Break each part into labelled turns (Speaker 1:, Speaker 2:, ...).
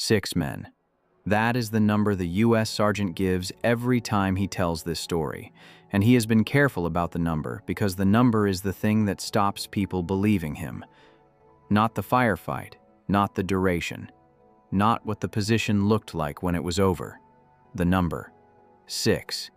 Speaker 1: 6 men. That is the number the U.S. Sergeant gives every time he tells this story, and he has been careful about the number because the number is the thing that stops people believing him. Not the firefight, not the duration, not what the position looked like when it was over. The number. 6.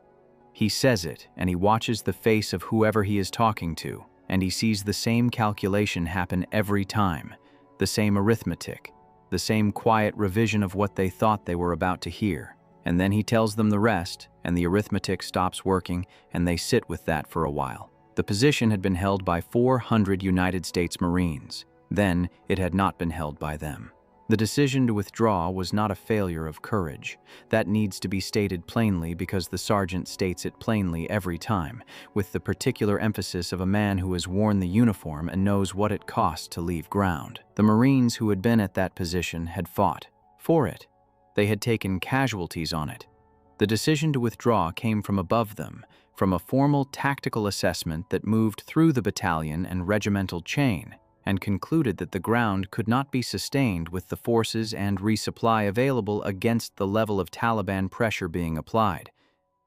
Speaker 1: He says it, and he watches the face of whoever he is talking to, and he sees the same calculation happen every time, the same arithmetic, the same quiet revision of what they thought they were about to hear. And then he tells them the rest, and the arithmetic stops working, and they sit with that for a while. The position had been held by 400 United States Marines. Then it had not been held by them. The decision to withdraw was not a failure of courage. That needs to be stated plainly because the sergeant states it plainly every time, with the particular emphasis of a man who has worn the uniform and knows what it costs to leave ground. The Marines who had been at that position had fought for it. They had taken casualties on it. The decision to withdraw came from above them, from a formal tactical assessment that moved through the battalion and regimental chain, and concluded that the ground could not be sustained with the forces and resupply available against the level of Taliban pressure being applied.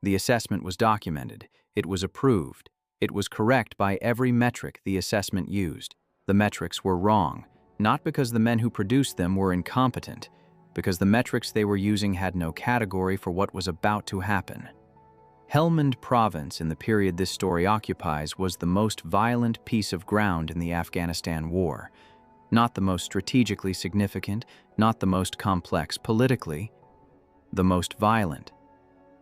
Speaker 1: The assessment was documented. It was approved. It was correct by every metric the assessment used. The metrics were wrong, not because the men who produced them were incompetent, because the metrics they were using had no category for what was about to happen. Helmand province in the period this story occupies was the most violent piece of ground in the Afghanistan war. Not the most strategically significant, not the most complex politically, the most violent.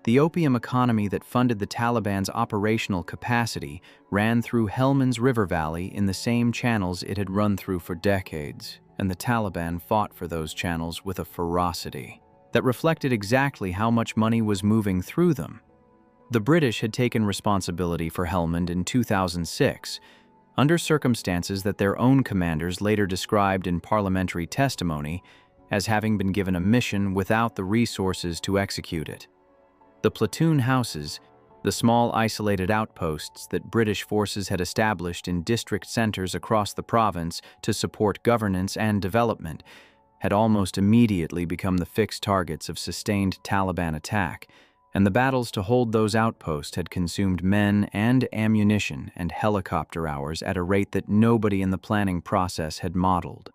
Speaker 1: The opium economy that funded the Taliban's operational capacity ran through Helmand's river valley in the same channels it had run through for decades, and the Taliban fought for those channels with a ferocity that reflected exactly how much money was moving through them. The British had taken responsibility for Helmand in 2006, under circumstances that their own commanders later described in parliamentary testimony as having been given a mission without the resources to execute it. The platoon houses, the small isolated outposts that British forces had established in district centers across the province to support governance and development, had almost immediately become the fixed targets of sustained Taliban attack, and the battles to hold those outposts had consumed men and ammunition and helicopter hours at a rate that nobody in the planning process had modeled.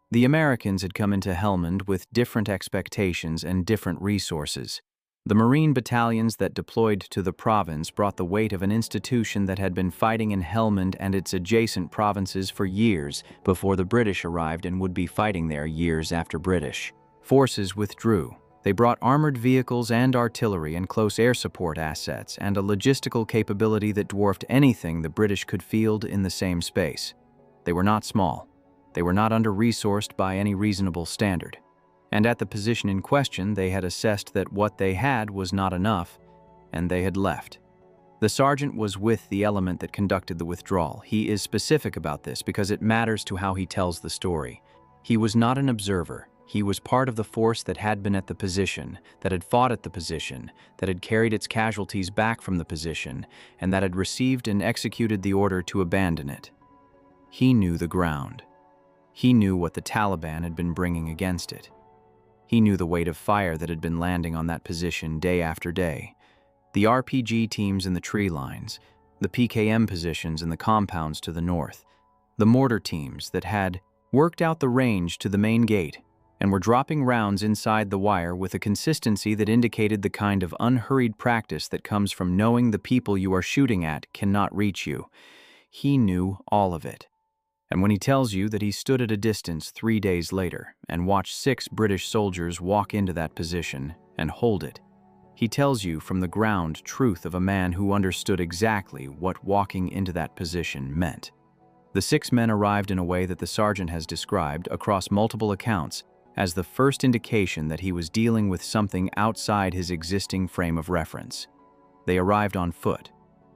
Speaker 1: The Americans had come into Helmand with different expectations and different resources. The Marine battalions that deployed to the province brought the weight of an institution that had been fighting in Helmand and its adjacent provinces for years before the British arrived and would be fighting there years after British forces withdrew. They brought armored vehicles and artillery and close air support assets and a logistical capability that dwarfed anything the British could field in the same space. They were not small. They were not under-resourced by any reasonable standard. And at the position in question, they had assessed that what they had was not enough, and they had left. The sergeant was with the element that conducted the withdrawal. He is specific about this because it matters to how he tells the story. He was not an observer. He was part of the force that had been at the position, that had fought at the position, that had carried its casualties back from the position, and that had received and executed the order to abandon it. He knew the ground. He knew what the Taliban had been bringing against it. He knew the weight of fire that had been landing on that position day after day. The RPG teams in the tree lines, the PKM positions in the compounds to the north, the mortar teams that had worked out the range to the main gate, and were dropping rounds inside the wire with a consistency that indicated the kind of unhurried practice that comes from knowing the people you are shooting at cannot reach you. He knew all of it. And when he tells you that he stood at a distance 3 days later and watched 6 British soldiers walk into that position and hold it, he tells you from the ground truth of a man who understood exactly what walking into that position meant. The 6 men arrived in a way that the sergeant has described across multiple accounts as the first indication that he was dealing with something outside his existing frame of reference. They arrived on foot,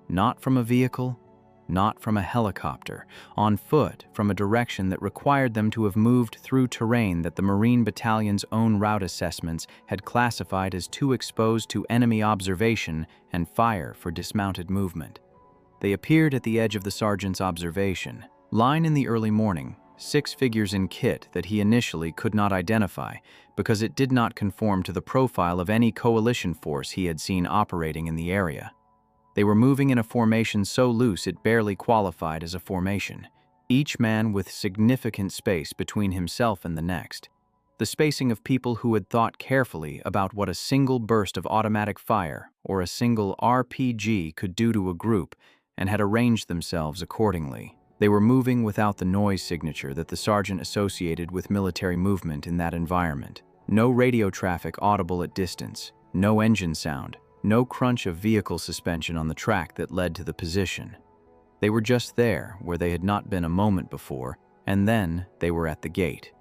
Speaker 1: not from a vehicle, not from a helicopter, on foot from a direction that required them to have moved through terrain that the Marine Battalion's own route assessments had classified as too exposed to enemy observation and fire for dismounted movement. They appeared at the edge of the sergeant's observation line in the early morning, 6 figures in kit that he initially could not identify because it did not conform to the profile of any coalition force he had seen operating in the area. They were moving in a formation so loose it barely qualified as a formation, each man with significant space between himself and the next. The spacing of people who had thought carefully about what a single burst of automatic fire or a single RPG could do to a group and had arranged themselves accordingly. They were moving without the noise signature that the sergeant associated with military movement in that environment. No radio traffic audible at distance, no engine sound, no crunch of vehicle suspension on the track that led to the position. They were just there where they had not been a moment before, and then they were at the gate.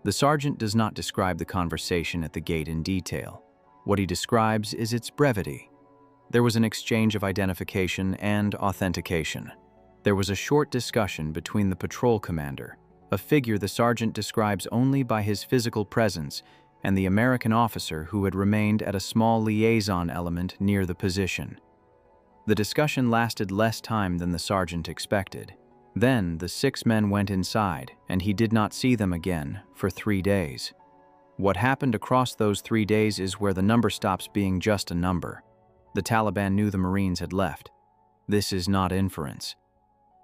Speaker 1: The sergeant does not describe the conversation at the gate in detail. What he describes is its brevity. There was an exchange of identification and authentication. There was a short discussion between the patrol commander, a figure the sergeant describes only by his physical presence, and the American officer who had remained at a small liaison element near the position. The discussion lasted less time than the sergeant expected. Then the 6 men went inside, and he did not see them again for 3 days. What happened across those 3 days is where the number stops being just a number. The Taliban knew the Marines had left. This is not inference.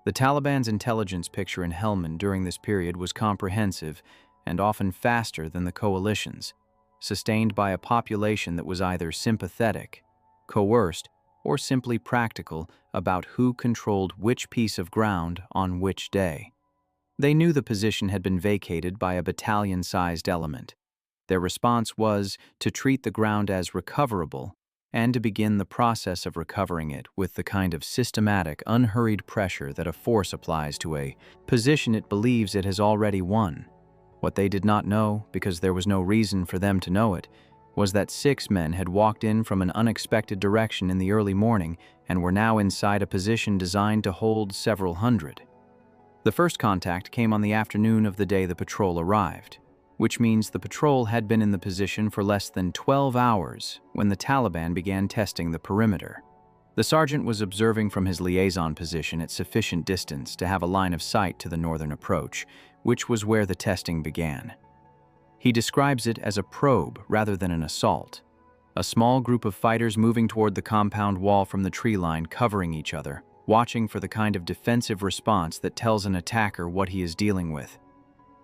Speaker 1: The Taliban's intelligence picture in Helmand during this period was comprehensive and often faster than the coalition's, sustained by a population that was either sympathetic, coerced, or simply practical about who controlled which piece of ground on which day. They knew the position had been vacated by a battalion-sized element. Their response was to treat the ground as recoverable and to begin the process of recovering it with the kind of systematic, unhurried pressure that a force applies to a position it believes it has already won. What they did not know, because there was no reason for them to know it, was that 6 men had walked in from an unexpected direction in the early morning and were now inside a position designed to hold several hundred. The first contact came on the afternoon of the day the patrol arrived, which means the patrol had been in the position for less than 12 hours when the Taliban began testing the perimeter. The sergeant was observing from his liaison position at sufficient distance to have a line of sight to the northern approach, which was where the testing began. He describes it as a probe rather than an assault. A small group of fighters moving toward the compound wall from the tree line, covering each other, watching for the kind of defensive response that tells an attacker what he is dealing with.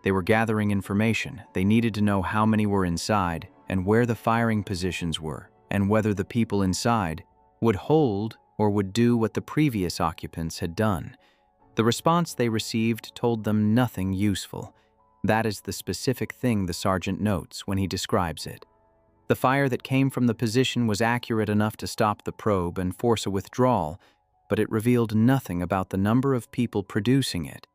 Speaker 1: They were gathering information. They needed to know how many were inside and where the firing positions were, and whether the people inside would hold or would do what the previous occupants had done. The response they received told them nothing useful. That is the specific thing the sergeant notes when he describes it. The fire that came from the position was accurate enough to stop the probe and force a withdrawal, but it revealed nothing about the number of people producing it.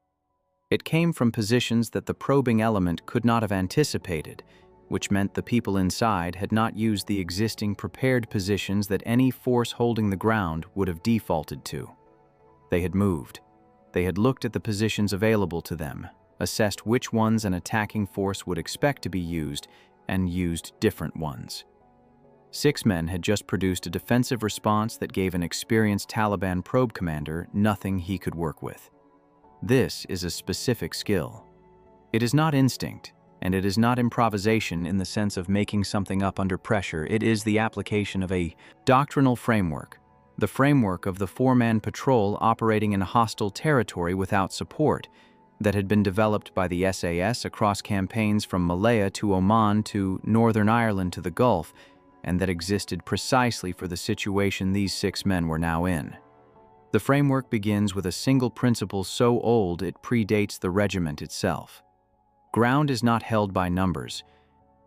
Speaker 1: It came from positions that the probing element could not have anticipated, which meant the people inside had not used the existing prepared positions that any force holding the ground would have defaulted to. They had moved. They had looked at the positions available to them, assessed which ones an attacking force would expect to be used, and used different ones. 6 men had just produced a defensive response that gave an experienced Taliban probe commander nothing he could work with. This is a specific skill. It is not instinct, and it is not improvisation in the sense of making something up under pressure. It is the application of a doctrinal framework, the framework of the 4-man patrol operating in a hostile territory without support, that had been developed by the SAS across campaigns from Malaya to Oman to Northern Ireland to the Gulf, and that existed precisely for the situation these 6 men were now in. The framework begins with a single principle so old it predates the regiment itself. Ground is not held by numbers.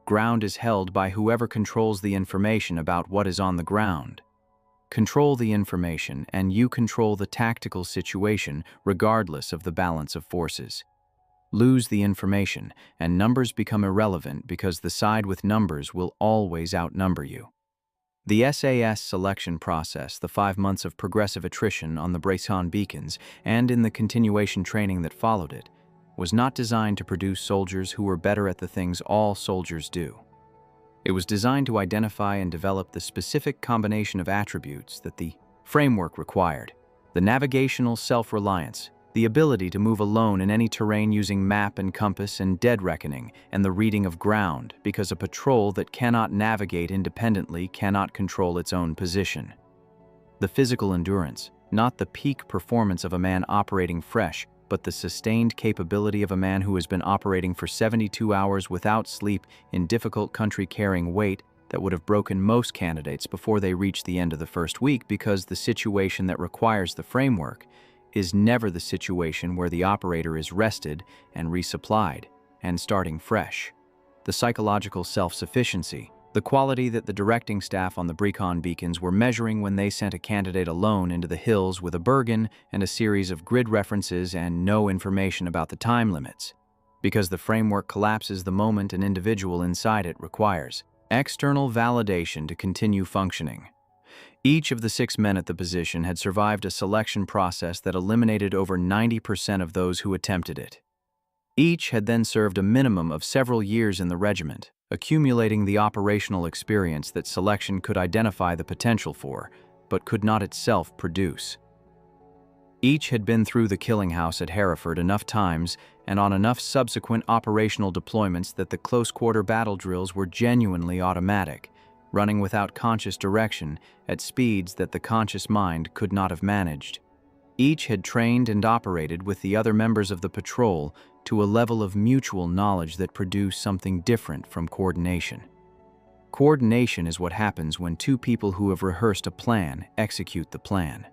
Speaker 1: Ground is held by whoever controls the information about what is on the ground. Control the information, and you control the tactical situation regardless of the balance of forces. Lose the information, and numbers become irrelevant because the side with numbers will always outnumber you. The SAS selection process, the 5 months of progressive attrition on the Bresson beacons, and in the continuation training that followed it, was not designed to produce soldiers who were better at the things all soldiers do. It was designed to identify and develop the specific combination of attributes that the framework required: the navigational self-reliance, the ability to move alone in any terrain using map and compass and dead reckoning and the reading of ground, because a patrol that cannot navigate independently cannot control its own position. The physical endurance, not the peak performance of a man operating fresh, but the sustained capability of a man who has been operating for 72 hours without sleep in difficult country carrying weight that would have broken most candidates before they reach the end of the first week, because the situation that requires the framework is never the situation where the operator is rested and resupplied and starting fresh. The psychological self-sufficiency, the quality that the directing staff on the Beacon beacons were measuring when they sent a candidate alone into the hills with a Bergen and a series of grid references and no information about the time limits, because the framework collapses the moment an individual inside it requires external validation to continue functioning. Each of the 6 men at the position had survived a selection process that eliminated over 90% of those who attempted it. Each had then served a minimum of several years in the regiment, accumulating the operational experience that selection could identify the potential for, but could not itself produce. Each had been through the killing house at Hereford enough times and on enough subsequent operational deployments that the close-quarter battle drills were genuinely automatic, running without conscious direction at speeds that the conscious mind could not have managed. Each had trained and operated with the other members of the patrol to a level of mutual knowledge that produced something different from coordination. Coordination is what happens when two people who have rehearsed a plan execute the plan.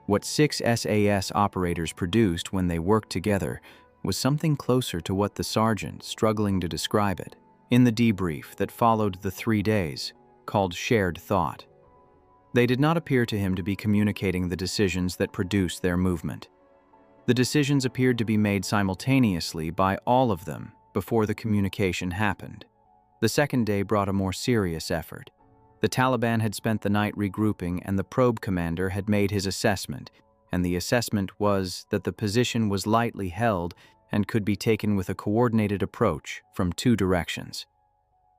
Speaker 1: What 6 SAS operators produced when they worked together was something closer to what the sergeant, struggling to describe it, in the debrief that followed the 3 days, called shared thought. They did not appear to him to be communicating the decisions that produced their movement. The decisions appeared to be made simultaneously by all of them before the communication happened. The second day brought a more serious effort. The Taliban had spent the night regrouping, and the probe commander had made his assessment, and the assessment was that the position was lightly held and could be taken with a coordinated approach from 2 directions.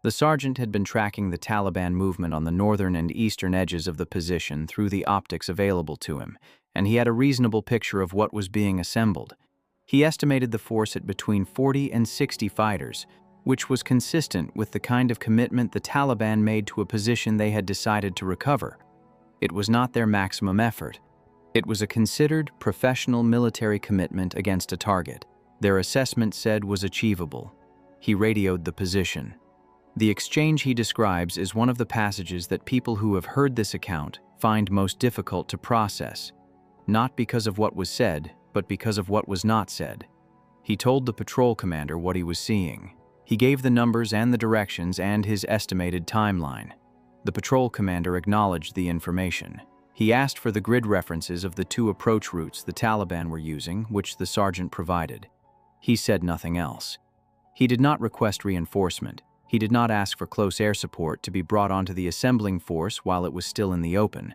Speaker 1: The sergeant had been tracking the Taliban movement on the northern and eastern edges of the position through the optics available to him, and he had a reasonable picture of what was being assembled. He estimated the force at between 40 and 60 fighters, which was consistent with the kind of commitment the Taliban made to a position they had decided to recover. It was not their maximum effort. It was a considered, professional military commitment against a target their assessment said was achievable. He radioed the position. The exchange he describes is one of the passages that people who have heard this account find most difficult to process, not because of what was said, but because of what was not said. He told the patrol commander what he was seeing. He gave the numbers and the directions and his estimated timeline. The patrol commander acknowledged the information. He asked for the grid references of the 2 approach routes the Taliban were using, which the sergeant provided. He said nothing else. He did not request reinforcement. He did not ask for close air support to be brought onto the assembling force while it was still in the open,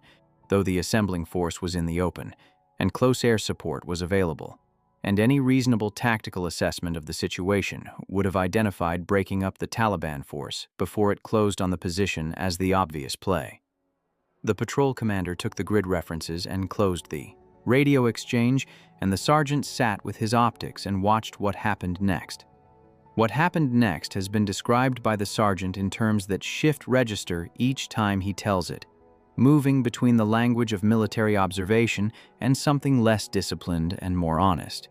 Speaker 1: though the assembling force was in the open, and close air support was available. And any reasonable tactical assessment of the situation would have identified breaking up the Taliban force before it closed on the position as the obvious play. The patrol commander took the grid references and closed the radio exchange, and the sergeant sat with his optics and watched what happened next. What happened next has been described by the sergeant in terms that shift register each time he tells it, moving between the language of military observation and something less disciplined and more honest.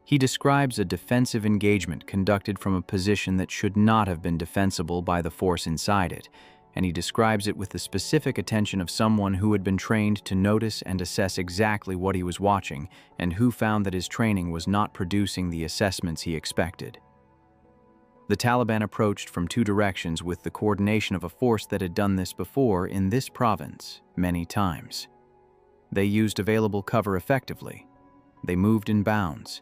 Speaker 1: He describes a defensive engagement conducted from a position that should not have been defensible by the force inside it, and he describes it with the specific attention of someone who had been trained to notice and assess exactly what he was watching and who found that his training was not producing the assessments he expected. The Taliban approached from 2 directions with the coordination of a force that had done this before in this province many times. They used available cover effectively. They moved in bounds.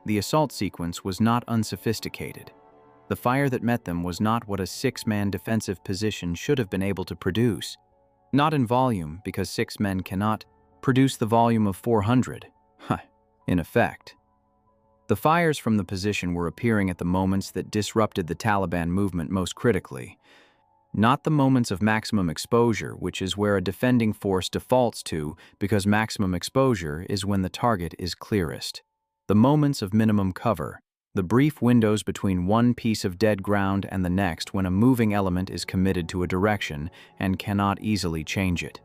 Speaker 1: The assault sequence was not unsophisticated. The fire that met them was not what a 6-man defensive position should have been able to produce. Not in volume, because 6 men cannot produce the volume of 400. In effect. The fires from the position were appearing at the moments that disrupted the Taliban movement most critically. not the moments of maximum exposure, which is where a defending force defaults to because maximum exposure is when the target is clearest. The moments of minimum cover, the brief windows between one piece of dead ground and the next when a moving element is committed to a direction and cannot easily change it.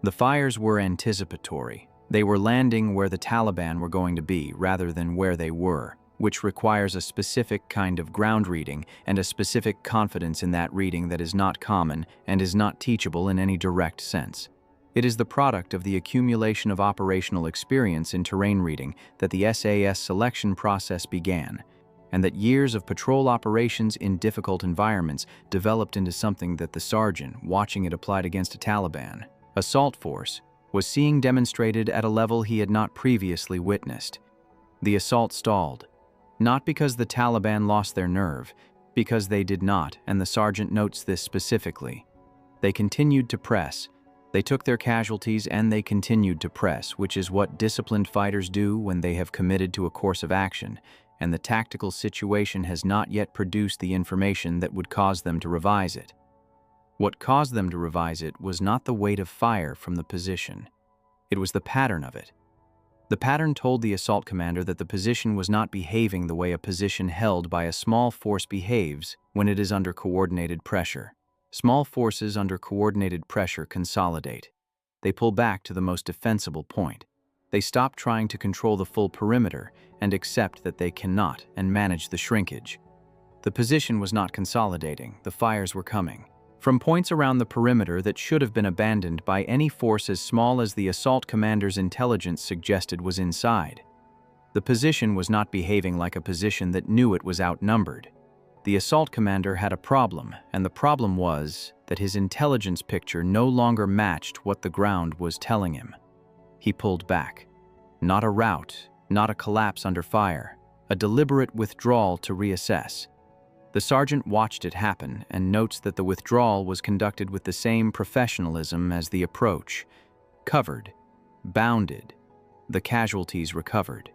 Speaker 1: The fires were anticipatory. They were landing where the Taliban were going to be rather than where they were, which requires a specific kind of ground reading and a specific confidence in that reading that is not common and is not teachable in any direct sense. It is the product of the accumulation of operational experience in terrain reading that the SAS selection process began, and that years of patrol operations in difficult environments developed into something that the sergeant, watching it applied against a Taliban assault force, was seeing demonstrated at a level he had not previously witnessed. The assault stalled, not because the Taliban lost their nerve, because they did not, and the sergeant notes this specifically. They continued to press. They took their casualties and they continued to press, which is what disciplined fighters do when they have committed to a course of action, and the tactical situation has not yet produced the information that would cause them to revise it. What caused them to revise it was not the weight of fire from the position. It was the pattern of it. The pattern told the assault commander that the position was not behaving the way a position held by a small force behaves when it is under coordinated pressure. Small forces under coordinated pressure consolidate. They pull back to the most defensible point. They stop trying to control the full perimeter and accept that they cannot and manage the shrinkage. The position was not consolidating. The fires were coming from points around the perimeter that should have been abandoned by any force as small as the assault commander's intelligence suggested was inside. The position was not behaving like a position that knew it was outnumbered. The assault commander had a problem, and the problem was that his intelligence picture no longer matched what the ground was telling him. He pulled back. Not a rout, not a collapse under fire, a deliberate withdrawal to reassess. The sergeant watched it happen and notes that the withdrawal was conducted with the same professionalism as the approach. Covered, bounded, the casualties recovered.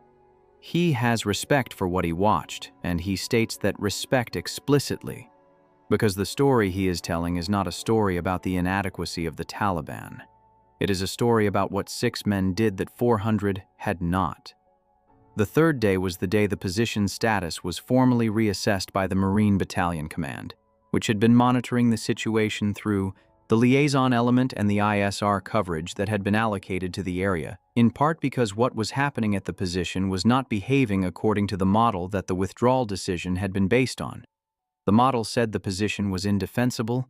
Speaker 1: He has respect for what he watched, and he states that respect explicitly, because the story he is telling is not a story about the inadequacy of the Taliban. It is a story about what 6 men did that 400 had not. The third day was the day the position's status was formally reassessed by the Marine Battalion Command, which had been monitoring the situation through the liaison element and the ISR coverage that had been allocated to the area, in part because what was happening at the position was not behaving according to the model that the withdrawal decision had been based on. The model said the position was indefensible.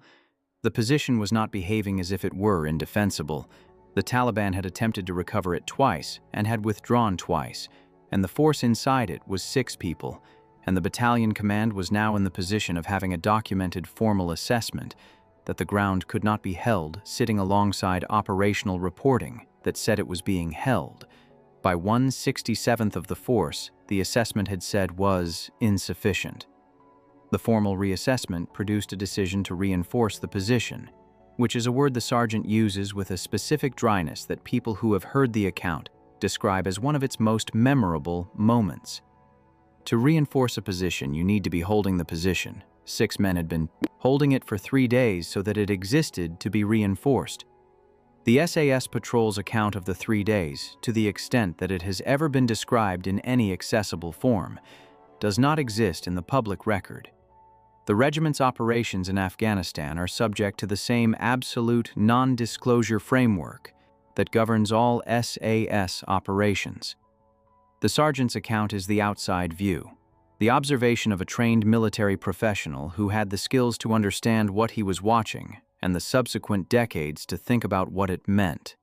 Speaker 1: The position was not behaving as if it were indefensible. The Taliban had attempted to recover it twice and had withdrawn twice, and the force inside it was 6 people, and the battalion command was now in the position of having a documented formal assessment that the ground could not be held, sitting alongside operational reporting that said it was being held. By 1/67th of the force, the assessment had said was insufficient. The formal reassessment produced a decision to reinforce the position, which is a word the sergeant uses with a specific dryness that people who have heard the account describe as one of its most memorable moments. To reinforce a position, you need to be holding the position. 6 men had been holding it for 3 days so that it existed to be reinforced. The SAS patrol's account of the 3 days, to the extent that it has ever been described in any accessible form, does not exist in the public record. The regiment's operations in Afghanistan are subject to the same absolute non-disclosure framework that governs all SAS operations. The sergeant's account is the outside view, the observation of a trained military professional who had the skills to understand what he was watching and the subsequent decades to think about what it meant.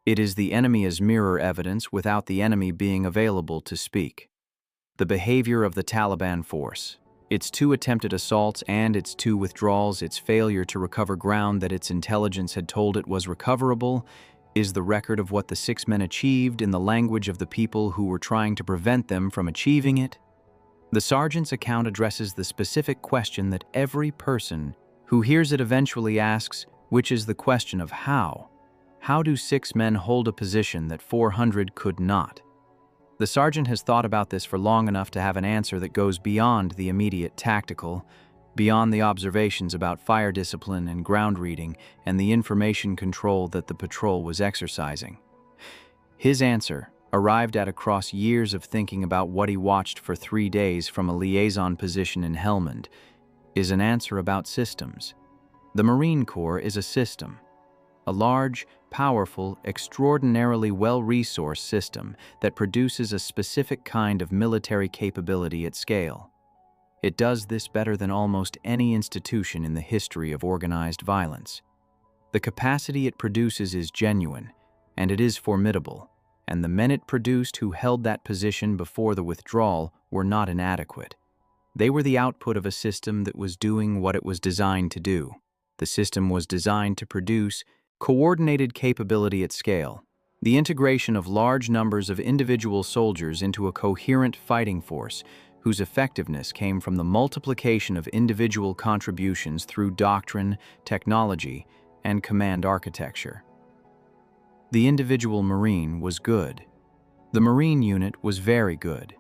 Speaker 1: It is the enemy as mirror evidence without the enemy being available to speak. The behavior of the Taliban force, its 2 attempted assaults and its 2 withdrawals, its failure to recover ground that its intelligence had told it was recoverable, is the record of what the 6 men achieved in the language of the people who were trying to prevent them from achieving it. The sergeant's account addresses the specific question that every person who hears it eventually asks, which is the question of how. How do 6 men hold a position that 400 could not? The sergeant has thought about this for long enough to have an answer that goes beyond the immediate tactical, beyond the observations about fire discipline and ground reading and the information control that the patrol was exercising. His answer, arrived at across years of thinking about what he watched for 3 days from a liaison position in Helmand, is an answer about systems. The Marine Corps is a system. A large, powerful, extraordinarily well-resourced system that produces a specific kind of military capability at scale. It does this better than almost any institution in the history of organized violence. The capacity it produces is genuine, and it is formidable, and the men it produced who held that position before the withdrawal were not inadequate. They were the output of a system that was doing what it was designed to do. The system was designed to produce coordinated capability at scale, the integration of large numbers of individual soldiers into a coherent fighting force whose effectiveness came from the multiplication of individual contributions through doctrine, technology, and command architecture. The individual Marine was good. The Marine unit was very good.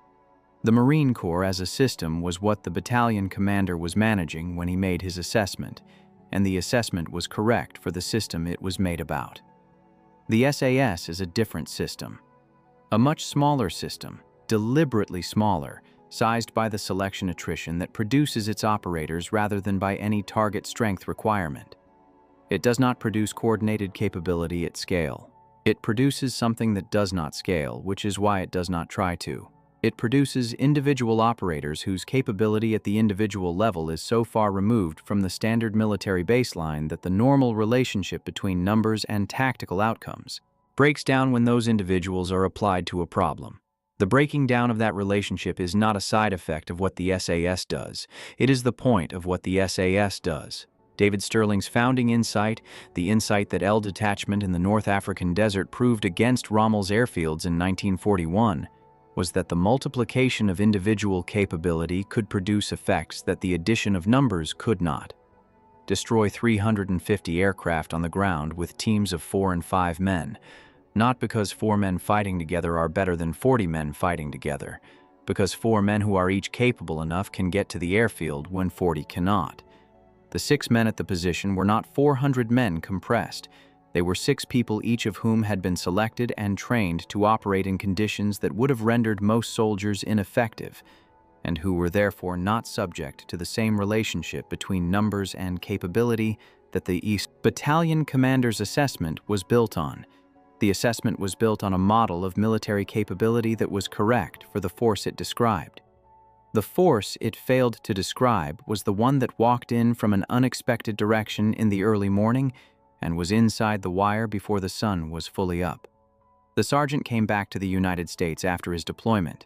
Speaker 1: The Marine Corps as a system was what the battalion commander was managing when he made his assessment, and the assessment was correct for the system it was made about. The SAS is a different system. A much smaller system, deliberately smaller, sized by the selection attrition that produces its operators rather than by any target strength requirement. It does not produce coordinated capability at scale. It produces something that does not scale, which is why it does not try to. It produces individual operators whose capability at the individual level is so far removed from the standard military baseline that the normal relationship between numbers and tactical outcomes breaks down when those individuals are applied to a problem. The breaking down of that relationship is not a side effect of what the SAS does. It is the point of what the SAS does. David Sterling's founding insight, the insight that L detachment in the North African desert proved against Rommel's airfields in 1941, was that the multiplication of individual capability could produce effects that the addition of numbers could not. Destroy 350 aircraft on the ground with teams of 4 and 5 men, not because 4 men fighting together are better than 40 men fighting together, because 4 men who are each capable enough can get to the airfield when 40 cannot. The 6 men at the position were not 400 men compressed. They were 6 people, each of whom had been selected and trained to operate in conditions that would have rendered most soldiers ineffective, and who were therefore not subject to the same relationship between numbers and capability that the East Battalion Commander's assessment was built on. The assessment was built on a model of military capability that was correct for the force it described. The force it failed to describe was the one that walked in from an unexpected direction in the early morning and was inside the wire before the sun was fully up. The sergeant came back to the United States after his deployment.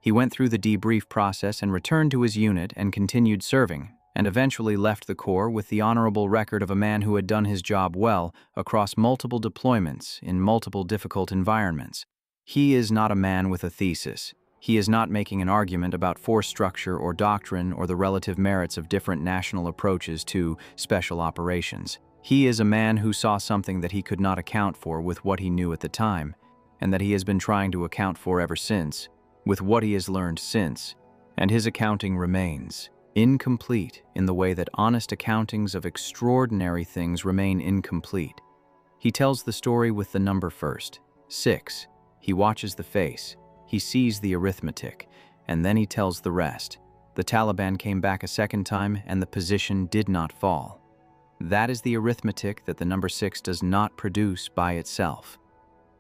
Speaker 1: He went through the debrief process and returned to his unit and continued serving, and eventually left the Corps with the honorable record of a man who had done his job well across multiple deployments in multiple difficult environments. He is not a man with a thesis. He is not making an argument about force structure or doctrine or the relative merits of different national approaches to special operations. He is a man who saw something that he could not account for with what he knew at the time, and that he has been trying to account for ever since, with what he has learned since, and his accounting remains incomplete in the way that honest accountings of extraordinary things remain incomplete. He tells the story with the number first, 6. He watches the face. He sees the arithmetic, and then he tells the rest. The Taliban came back a second time, and the position did not fall. That is the arithmetic that the number 6 does not produce by itself.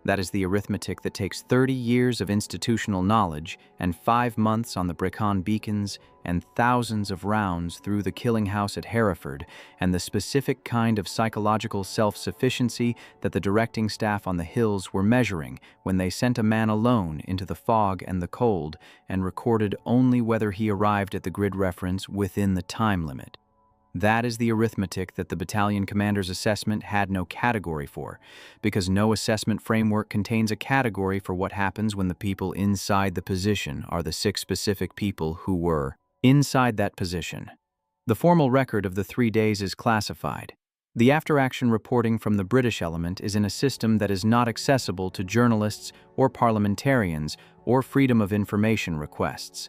Speaker 1: That is the arithmetic that takes 30 years of institutional knowledge and 5 months on the Brecon beacons and thousands of rounds through the killing house at Hereford and the specific kind of psychological self-sufficiency that the directing staff on the hills were measuring when they sent a man alone into the fog and the cold and recorded only whether he arrived at the grid reference within the time limit. That is the arithmetic that the battalion commander's assessment had no category for, because no assessment framework contains a category for what happens when the people inside the position are the 6 specific people who were inside that position. The formal record of the 3 days is classified. The after-action reporting from the British element is in a system that is not accessible to journalists or parliamentarians or freedom of information requests.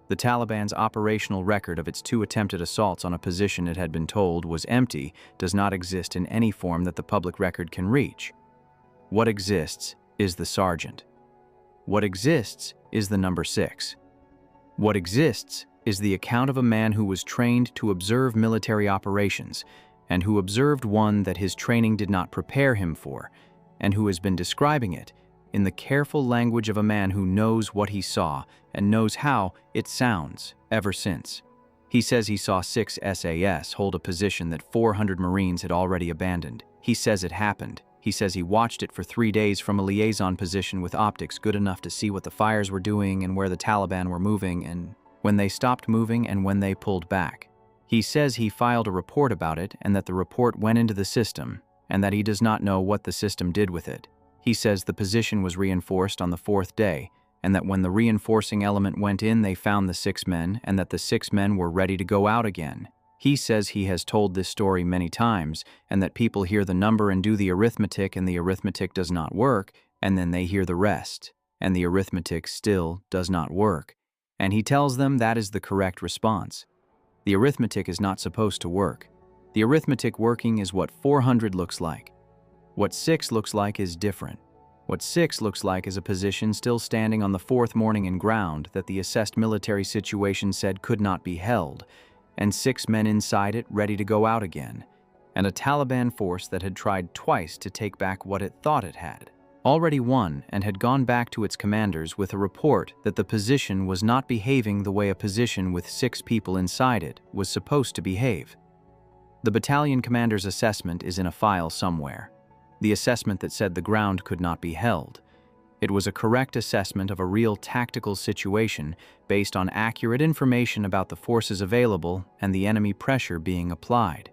Speaker 1: The Taliban's operational record of its 2 attempted assaults on a position it had been told was empty does not exist in any form that the public record can reach. What exists is the sergeant. What exists is the number 6. What exists is the account of a man who was trained to observe military operations and who observed one that his training did not prepare him for, and who has been describing it in the careful language of a man who knows what he saw and knows how it sounds ever since. He says he saw 6 SAS hold a position that 400 Marines had already abandoned. He says it happened. He says he watched it for 3 days from a liaison position with optics good enough to see what the fires were doing and where the Taliban were moving and when they stopped moving and when they pulled back. He says he filed a report about it and that the report went into the system and that he does not know what the system did with it. He says the position was reinforced on the 4th day and that when the reinforcing element went in, they found the 6 men and that the 6 men were ready to go out again. He says he has told this story many times and that people hear the number and do the arithmetic and the arithmetic does not work, and then they hear the rest and the arithmetic still does not work. And he tells them that is the correct response. The arithmetic is not supposed to work. The arithmetic working is what 400 looks like. What 6 looks like is different. What 6 looks like is a position still standing on the 4th morning in ground that the assessed military situation said could not be held, and 6 men inside it ready to go out again, and a Taliban force that had tried twice to take back what it thought it had already won and had gone back to its commanders with a report that the position was not behaving the way a position with 6 people inside it was supposed to behave. The battalion commander's assessment is in a file somewhere. The assessment that said the ground could not be held. It was a correct assessment of a real tactical situation based on accurate information about the forces available and the enemy pressure being applied.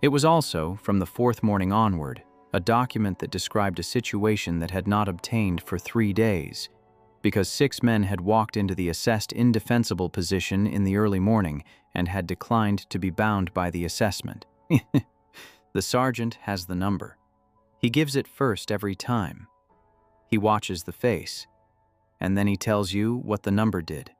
Speaker 1: It was also, from the 4th morning onward, a document that described a situation that had not obtained for 3 days, because 6 men had walked into the assessed indefensible position in the early morning and had declined to be bound by the assessment. The sergeant has the number. He gives it first every time. He watches the face, and then he tells you what the number did.